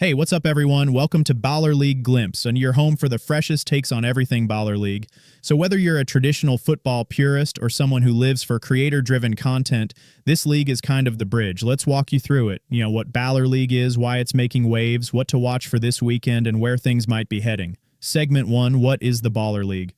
Hey, what's up, everyone? Welcome to Baller League Glimpse, and your home for the freshest takes on everything Baller League. So whether you're a traditional football purist or someone who lives for creator-driven content, this league is kind of the bridge. Let's walk you through it. You know, what Baller League is, why it's making waves, what to watch for this weekend, and where things might be heading. Segment 1, what is the Baller League?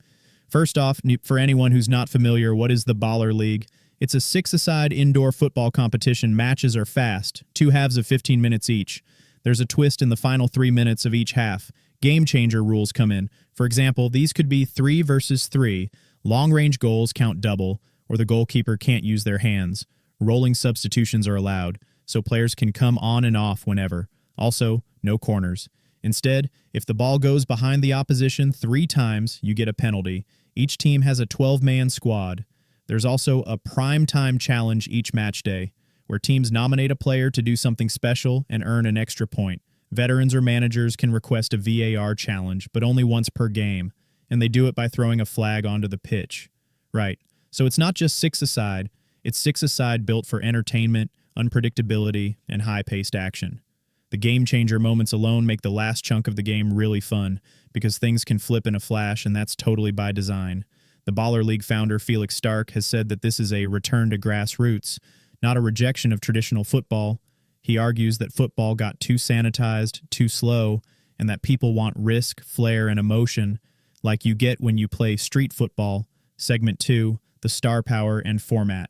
First off, for anyone who's not familiar, what is the Baller League? It's a six-a-side indoor football competition. Matches are fast, two halves of 15 minutes each. There's a twist in the final 3 minutes of each half. Game changer rules come in. For example, these could be 3 versus 3. Long-range goals count double, or the goalkeeper can't use their hands. Rolling substitutions are allowed, so players can come on and off whenever. Also, no corners. Instead, if the ball goes behind the opposition 3 times, you get a penalty. Each team has a 12-man squad. There's also a prime time challenge each match day, where teams nominate a player to do something special and earn an extra point. Veterans or managers can request a VAR challenge, but only once per game, and they do it by throwing a flag onto the pitch. Right, so it's not just six-a-side, it's six-a-side built for entertainment, unpredictability, and high-paced action. The game-changer moments alone make the last chunk of the game really fun, because things can flip in a flash, and that's totally by design. The Baller League founder Felix Stark has said that this is a return to grassroots, not a rejection of traditional football. He argues that football got too sanitized, too slow, and that people want risk, flair, and emotion like you get when you play street football. Segment 2, the star power and format.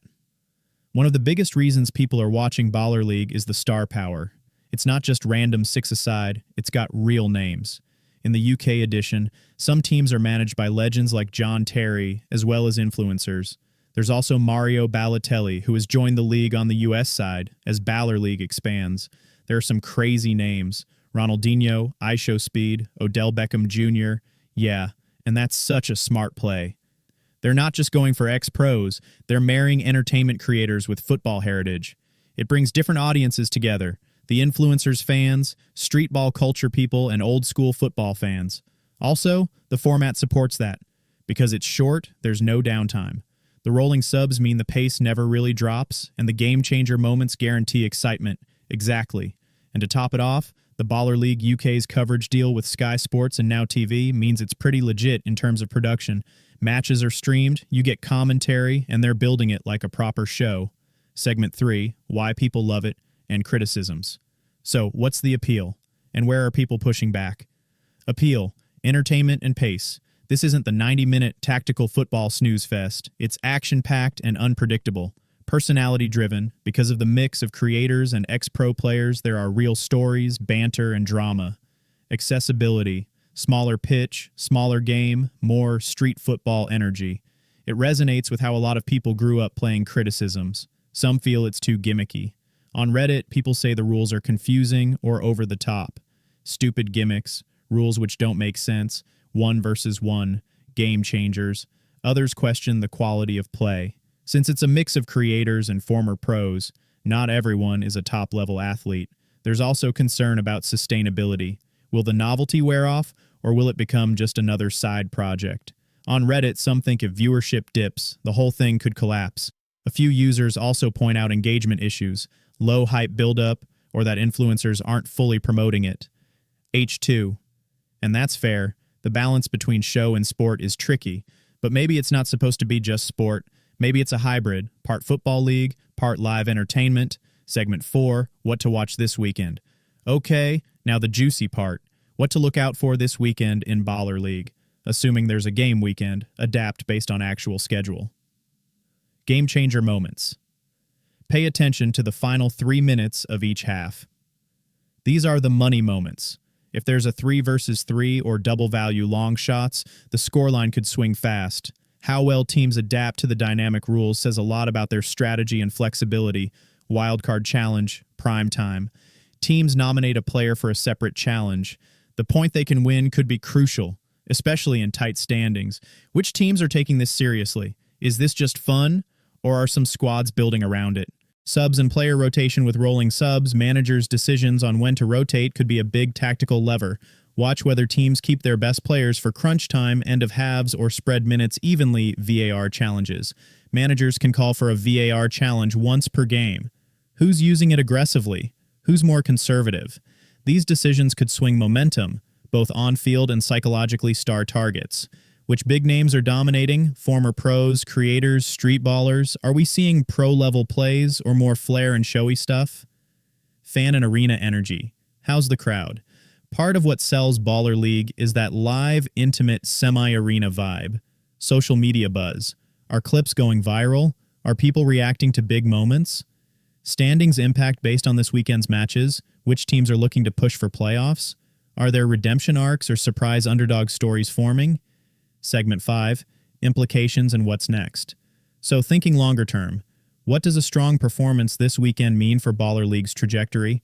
One of the biggest reasons people are watching Baller League is the star power. It's not just random six-a-side, it's got real names. In the UK edition, some teams are managed by legends like John Terry, as well as influencers. There's also Mario Balotelli, who has joined the league on the US side as Baller League expands. There are some crazy names: Ronaldinho, IShowSpeed, Odell Beckham Jr. Yeah, and that's such a smart play. They're not just going for ex-pros, they're marrying entertainment creators with football heritage. It brings different audiences together: the influencers fans, street ball culture people, and old-school football fans. Also, the format supports that. Because it's short, there's no downtime. The rolling subs mean the pace never really drops, and the game-changer moments guarantee excitement. Exactly. And to top it off, the Baller League UK's coverage deal with Sky Sports and Now TV means it's pretty legit in terms of production. Matches are streamed, you get commentary, and they're building it like a proper show. Segment 3, why people love it, and criticisms. So, what's the appeal? And where are people pushing back? Appeal, entertainment, and pace. This isn't the 90-minute tactical football snooze fest. It's action-packed and unpredictable. Personality-driven. Because of the mix of creators and ex-pro players, there are real stories, banter, and drama. Accessibility. Smaller pitch, smaller game, more street football energy. It resonates with how a lot of people grew up playing criticisms. Some feel it's too gimmicky. On Reddit, people say the rules are confusing or over the top. Stupid gimmicks, rules which don't make sense, 1 versus 1, game changers. Others question the quality of play. Since it's a mix of creators and former pros, not everyone is a top-level athlete. There's also concern about sustainability. Will the novelty wear off, or will it become just another side project? On Reddit, some think if viewership dips, the whole thing could collapse. A few users also point out engagement issues, low hype buildup, or that influencers aren't fully promoting it. H2. And that's fair. The balance between show and sport is tricky, but maybe it's not supposed to be just sport. Maybe it's a hybrid, part football league, part live entertainment. Segment 4, what to watch this weekend. Okay, now the juicy part. What to look out for this weekend in Baller League. Assuming there's a game weekend, adapt based on actual schedule. Game changer moments. Pay attention to the final 3 minutes of each half. These are the money moments. If there's a 3 versus 3 or double value long shots, the scoreline could swing fast. How well teams adapt to the dynamic rules says a lot about their strategy and flexibility. Wildcard challenge, prime time. Teams nominate a player for a separate challenge. The point they can win could be crucial, especially in tight standings. Which teams are taking this seriously? Is this just fun, or are some squads building around it? Subs and player rotation with rolling subs, managers' decisions on when to rotate could be a big tactical lever. Watch whether teams keep their best players for crunch time, end of halves, or spread minutes evenly. VAR challenges. Managers can call for a VAR challenge once per game. Who's using it aggressively? Who's more conservative? These decisions could swing momentum, both on-field and psychologically star targets. Which big names are dominating? Former pros, creators, street ballers? Are we seeing pro-level plays or more flair and showy stuff? Fan and arena energy. How's the crowd? Part of what sells Baller League is that live, intimate, semi-arena vibe. Social media buzz. Are clips going viral? Are people reacting to big moments? Standings impact based on this weekend's matches? Which teams are looking to push for playoffs? Are there redemption arcs or surprise underdog stories forming? Segment 5, Implications and What's Next. So thinking longer term, what does a strong performance this weekend mean for Baller League's trajectory?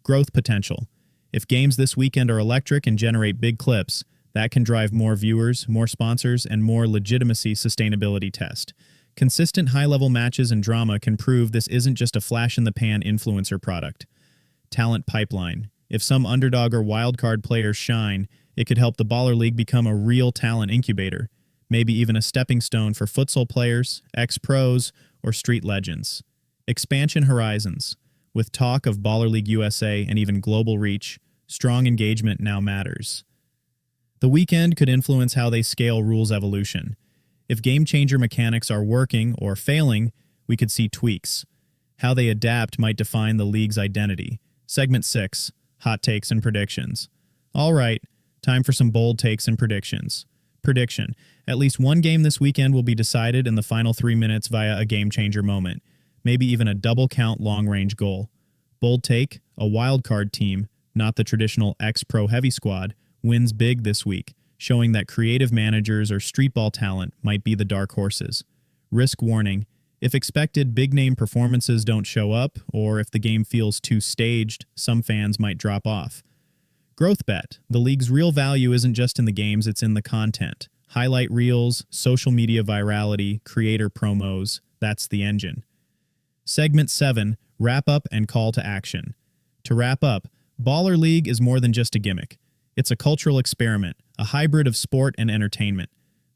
Growth potential. If games this weekend are electric and generate big clips, that can drive more viewers, more sponsors, and more legitimacy sustainability test. Consistent high-level matches and drama can prove this isn't just a flash-in-the-pan influencer product. Talent pipeline. If some underdog or wildcard players shine, it could help the Baller League become a real talent incubator, maybe even a stepping stone for futsal players, ex-pros, or street legends. Expansion horizons. With talk of Baller League USA and even global reach, strong engagement now matters. The weekend could influence how they scale rules evolution. If game-changer mechanics are working or failing, we could see tweaks. How they adapt might define the league's identity. Segment 6, Hot Takes and Predictions. All right, time for some bold takes and predictions. Prediction. At least one game this weekend will be decided in the final 3 minutes via a game-changer moment. Maybe even a double-count long-range goal. Bold take, a wildcard team, not the traditional ex-pro heavy squad, wins big this week, showing that creative managers or streetball talent might be the dark horses. Risk warning. If expected big-name performances don't show up, or if the game feels too staged, some fans might drop off. Growth bet. The league's real value isn't just in the games, it's in the content. Highlight reels, social media virality, creator promos, that's the engine. Segment 7, Wrap Up and Call to Action. To wrap up, Baller League is more than just a gimmick. It's a cultural experiment, a hybrid of sport and entertainment.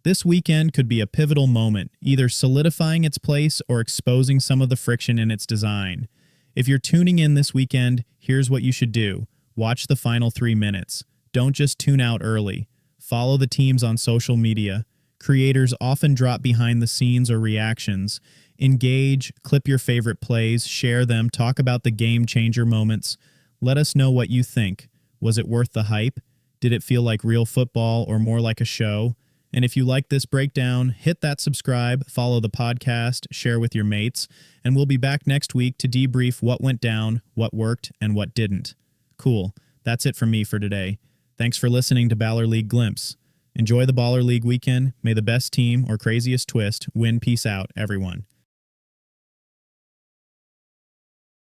This weekend could be a pivotal moment, either solidifying its place or exposing some of the friction in its design. If you're tuning in this weekend, here's what you should do. Watch the final 3 minutes. Don't just tune out early. Follow the teams on social media. Creators often drop behind the scenes or reactions. Engage, clip your favorite plays, share them, talk about the game-changer moments. Let us know what you think. Was it worth the hype? Did it feel like real football or more like a show? And if you like this breakdown, hit that subscribe, follow the podcast, share with your mates, and we'll be back next week to debrief what went down, what worked, and what didn't. Cool. That's it from me for today. Thanks for listening to Baller League Glimpse. Enjoy the Baller League weekend. May the best team or craziest twist win. Peace out, everyone.